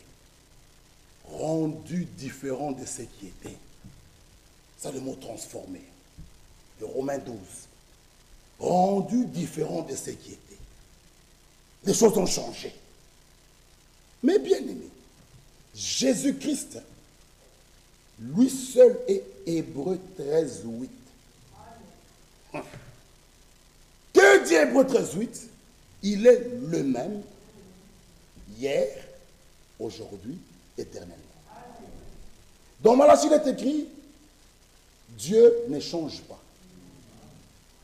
rendu différent de ce qui était. C'est le mot transformé, de Romains 12. Rendu différent de ce qui était. Les choses ont changé. Mais bien aimé, Jésus-Christ, lui seul est Hébreux 13, 8. Que dit Hébreux 13, 8? Il est le même hier, aujourd'hui, éternellement. Dans Malachie, il est écrit, Dieu ne change pas.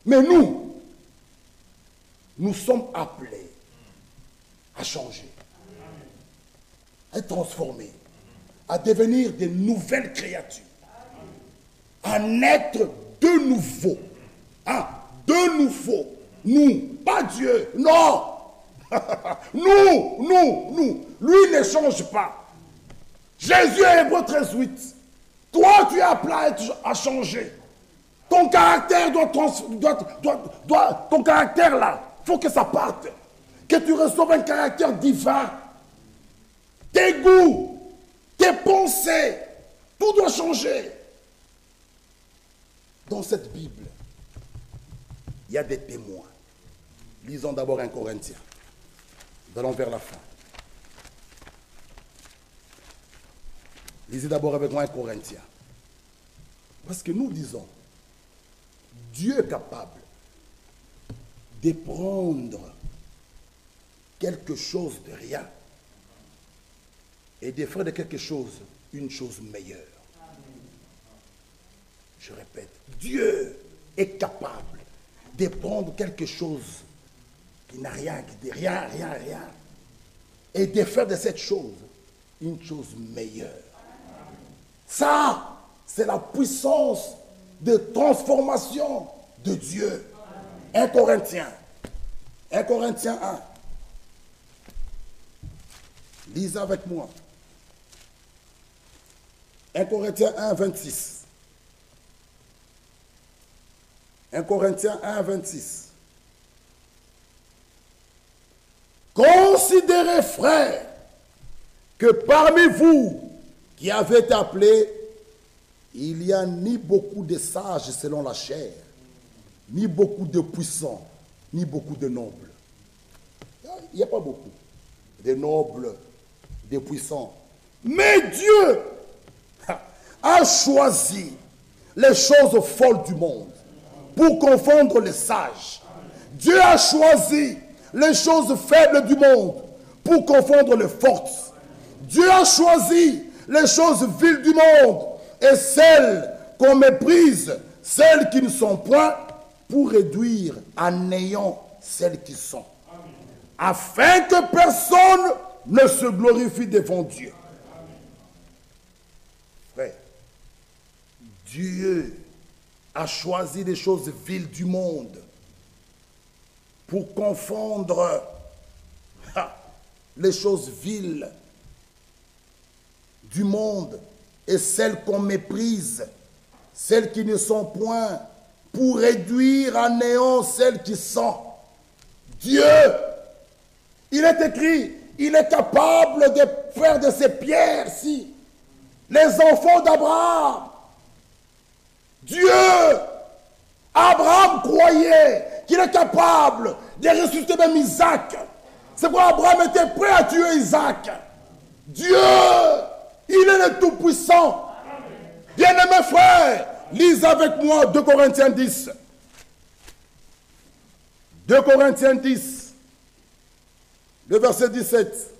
Mais nous sommes appelés à changer, à être transformés, à devenir des nouvelles créatures, à naître de nouveau. De nouveau. Nous, pas Dieu, non. Nous. Lui ne change pas. Jésus est Hébreux 13:8. Toi, tu es appelé à changer. Ton caractère ton caractère là, il faut que ça parte. Que tu reçoives un caractère divin. Tes goûts, tes pensées, tout doit changer. Dans cette Bible, il y a des témoins. Lisons d'abord 1 Corinthiens. Nous allons vers la fin. Lisez d'abord avec moi 1 Corinthiens. Parce que nous disons, Dieu est capable de prendre quelque chose de rien et de faire de quelque chose une chose meilleure. Je répète, Dieu est capable de prendre quelque chose qui n'a rien, qui dit rien, et de faire de cette chose une chose meilleure. Ça, c'est la puissance de transformation de Dieu. 1 Corinthiens 1. Lisez avec moi. 1 Corinthiens 1, 26. 1 Corinthiens 1, 26. Considérez, frères, que parmi vous qui avez été appelés, il n'y a ni beaucoup de sages selon la chair, ni beaucoup de puissants, ni beaucoup de nobles. Il n'y a pas beaucoup de nobles, de puissants. Mais Dieu a choisi les choses folles du monde pour confondre les sages. Dieu a choisi les choses faibles du monde pour confondre les fortes. Dieu a choisi les choses viles du monde et celles qu'on méprise, celles qui ne sont point, pour réduire à néant celles qui sont. Afin que personne ne se glorifie devant Dieu. Frère, Dieu a choisi les choses viles du monde pour confondre les choses viles du monde et celles qu'on méprise, celles qui ne sont point, pour réduire à néant celles qui sont. Dieu, il est écrit, il est capable de faire de ces pierres-ci les enfants d'Abraham. Dieu, Abraham croyait qu'il est capable de ressusciter même Isaac. C'est pourquoi Abraham était prêt à tuer Isaac. Dieu, il est le Tout-Puissant. Bien-aimés frères, lisez avec moi 2 Corinthiens 10. 2 Corinthiens 10, le verset 17.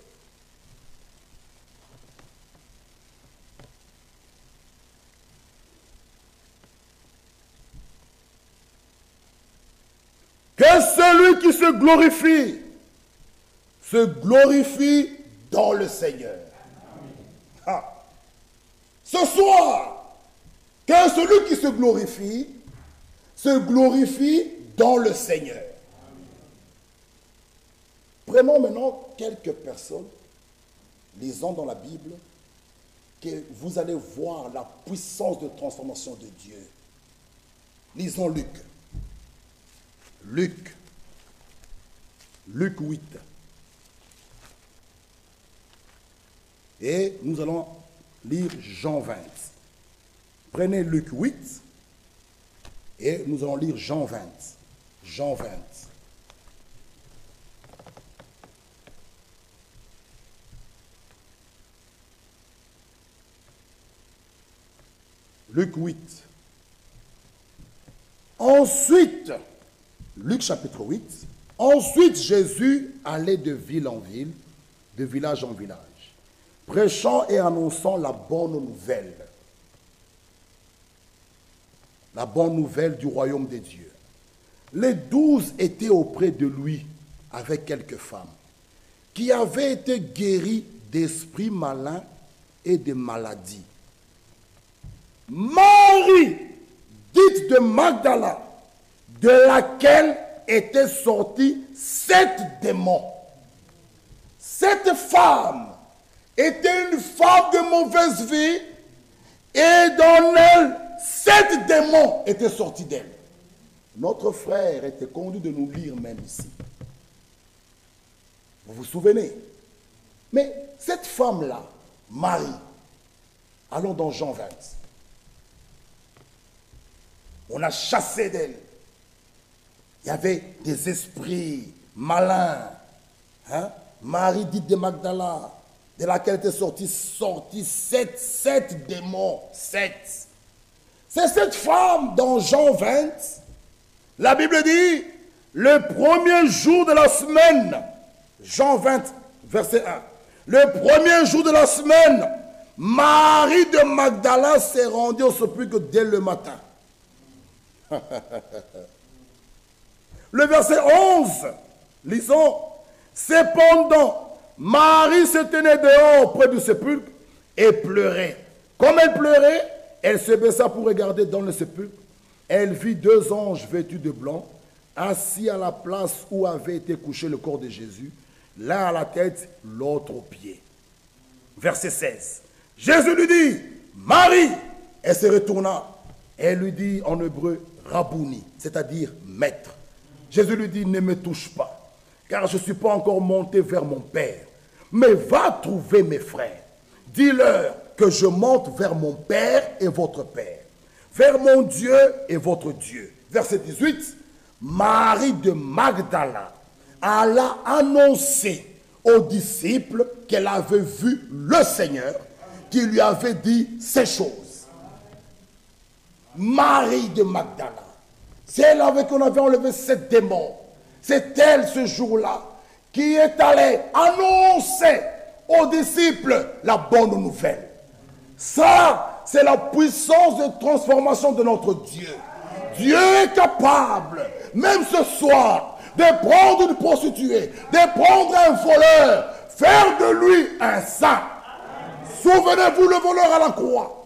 Que celui qui se glorifie dans le Seigneur. Ce soir, que celui qui se glorifie dans le Seigneur. Prenons maintenant quelques personnes, lisons dans la Bible, que vous allez voir la puissance de transformation de Dieu. Lisons Luc. Luc 8. Et nous allons lire Jean 20. Prenez Luc 8 et nous allons lire Jean 20. Jean 20. Luc 8. Ensuite, Luc chapitre 8, Ensuite, Jésus allait de ville en ville, de village en village, prêchant et annonçant la bonne nouvelle. La bonne nouvelle du royaume des dieux. Les 12 étaient auprès de lui avec quelques femmes qui avaient été guéries d'esprits malins et de maladies. Marie, dite de Magdala, de laquelle étaient sortis 7 démons. Cette femme était une femme de mauvaise vie et dans elle, 7 démons étaient sortis d'elle. Notre frère était conduit de nous lire même ici. Vous vous souvenez? Mais cette femme-là, Marie, allons dans Jean 20. On a chassé d'elle. Il y avait des esprits malins. Hein? Marie dite de Magdala, de laquelle étaient sortis 7 démons. 7. C'est cette femme dans Jean 20. La Bible dit, le premier jour de la semaine, Jean 20, verset 1. Le premier jour de la semaine, Marie de Magdala s'est rendue au sépulcre dès le matin. Le verset 11, lisons. Cependant, Marie se tenait dehors près du sépulcre et pleurait. Comme elle pleurait, elle se baissa pour regarder dans le sépulcre. Elle vit 2 anges vêtus de blanc, assis à la place où avait été couché le corps de Jésus, l'un à la tête, l'autre aux pieds. Verset 16. Jésus lui dit, Marie. Elle se retourna. Elle lui dit en hébreu, Rabouni, c'est-à-dire maître. Jésus lui dit, ne me touche pas, car je ne suis pas encore monté vers mon Père. Mais va trouver mes frères. Dis-leur que je monte vers mon Père et votre Père, vers mon Dieu et votre Dieu. Verset 18. Marie de Magdala alla annoncer aux disciples qu'elle avait vu le Seigneur, qui lui avait dit ces choses. Marie de Magdala, c'est elle avec qui on avait enlevé 7 démons. C'est elle ce jour-là qui est allée annoncer aux disciples la bonne nouvelle. Ça, c'est la puissance de transformation de notre Dieu. Dieu est capable, même ce soir, de prendre une prostituée, de prendre un voleur, faire de lui un saint. Souvenez-vous le voleur à la croix.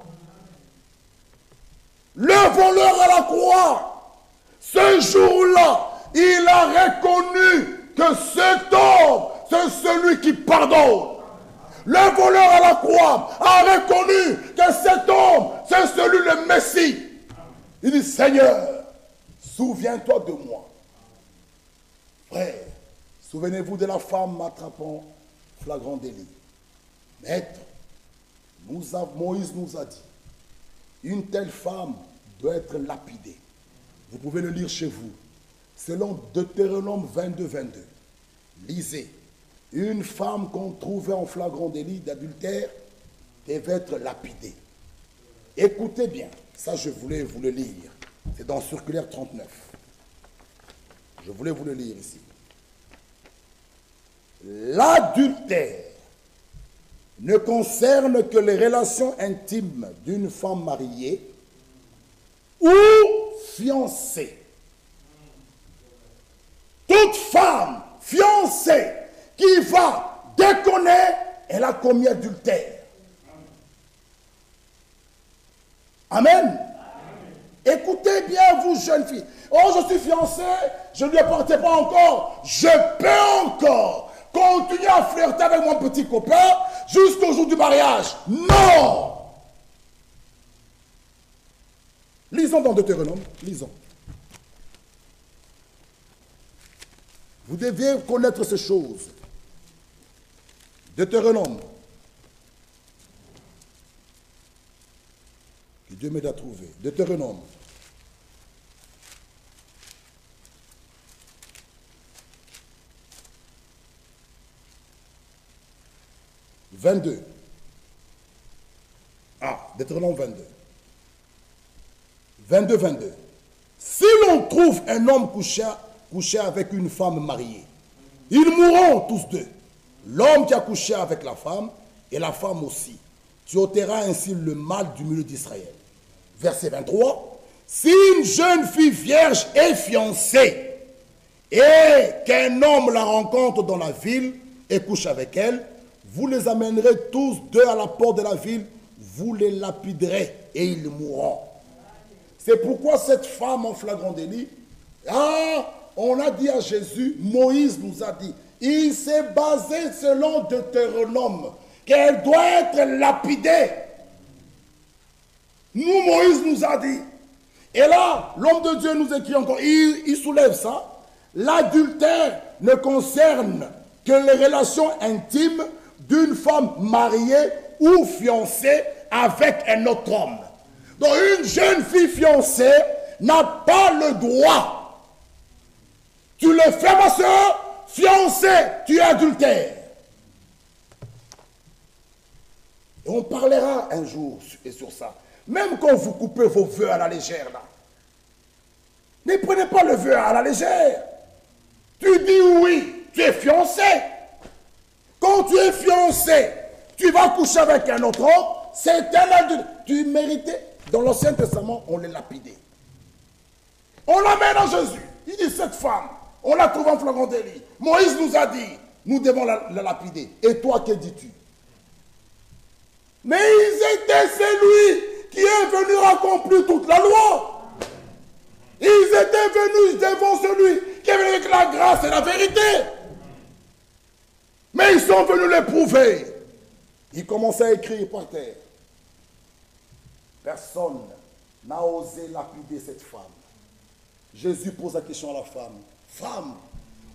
Le voleur à la croix, ce jour-là, il a reconnu que cet homme, c'est celui qui pardonne. Le voleur à la croix a reconnu que cet homme, c'est celui le Messie. Il dit, Seigneur, souviens-toi de moi. Frère, souvenez-vous de la femme m'attrapant flagrant délit. Maître, Moïse nous a dit, une telle femme doit être lapidée. Vous pouvez le lire chez vous. Selon Deutéronome 22, 22. Lisez. Une femme qu'on trouvait en flagrant délit d'adultère devait être lapidée. Écoutez bien. Ça, je voulais vous le lire. C'est dans Circulaire 39. Je voulais vous le lire ici. L'adultère ne concerne que les relations intimes d'une femme mariée ou fiancée. Toute femme fiancée qui va déconner, elle a commis adultère. Amen. Écoutez bien, vous jeunes filles. Oh, je suis fiancée, je ne lui appartiens pas encore. Je peux encore continuer à flirter avec mon petit copain jusqu'au jour du mariage. Non. Lisons dans Deutéronome, lisons. Vous devez connaître ces choses. Deutéronome. Que Dieu m'aide à trouver. Deutéronome. « 22. Ah, Deutéronome 22. 22, 22. Si l'on trouve un homme couché avec une femme mariée. Ils mourront tous deux. L'homme qui a couché avec la femme et la femme aussi. Tu ôteras ainsi le mal du milieu d'Israël. Verset 23. Si une jeune fille vierge est fiancée et qu'un homme la rencontre dans la ville et couche avec elle, vous les amènerez tous deux à la porte de la ville, vous les lapiderez et ils mourront. C'est pourquoi cette femme en flagrant délit, on a dit à Jésus, Moïse nous a dit, il s'est basé selon Deutéronome, qu'elle doit être lapidée. Nous, Moïse nous a dit. Et là, l'homme de Dieu nous écrit encore, il soulève ça. L'adultère ne concerne que les relations intimes d'une femme mariée ou fiancée avec un autre homme. Donc une jeune fille fiancée n'a pas le droit. Tu le fais, ma soeur, fiancée, tu es adultère. Et on parlera un jour sur ça. Même quand vous coupez vos vœux à la légère, là, ne prenez pas le vœu à la légère. Tu dis oui, tu es fiancé. Quand tu es fiancé, tu vas coucher avec un autre homme, c'est un adulte. Tu méritais. Dans l'Ancien Testament, on les lapidait. On l'amène à Jésus. Il dit, cette femme, on l'a trouvée en flagrant délit. Moïse nous a dit, nous devons la lapider. Et toi, que dis-tu? Mais ils étaient celui qui est venu accomplir toute la loi. Ils étaient venus devant celui qui est venu avec la grâce et la vérité. Mais ils sont venus l'éprouver. Ils commençaient à écrire par terre. Personne n'a osé lapider cette femme. Jésus pose la question à la femme. Femme,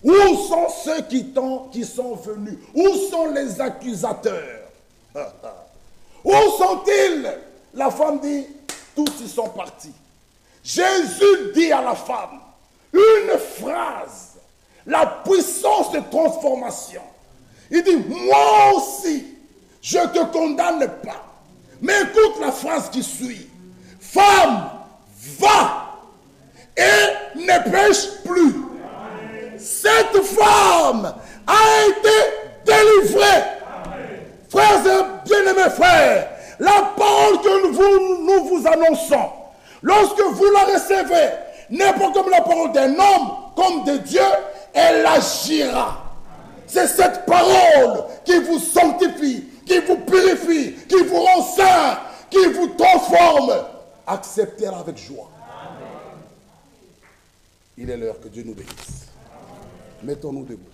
où sont ceux qui sont venus? Où sont les accusateurs? Où sont-ils? La femme dit, tous ils sont partis. Jésus dit à la femme une phrase, la puissance de transformation. Il dit, moi aussi, je ne te condamne pas. Mais écoute la phrase qui suit. Femme, va et ne pêche plus. Cette femme a été délivrée. Frères et bien-aimés frères, la parole que nous vous annonçons, lorsque vous la recevez, n'est pas comme la parole d'un homme, comme de Dieu, elle agira. C'est cette parole qui vous sanctifie, qui vous purifie, qui vous rend saint, qui vous transforme. Acceptez-la avec joie. Il est l'heure que Dieu nous bénisse. Mettons-nous debout.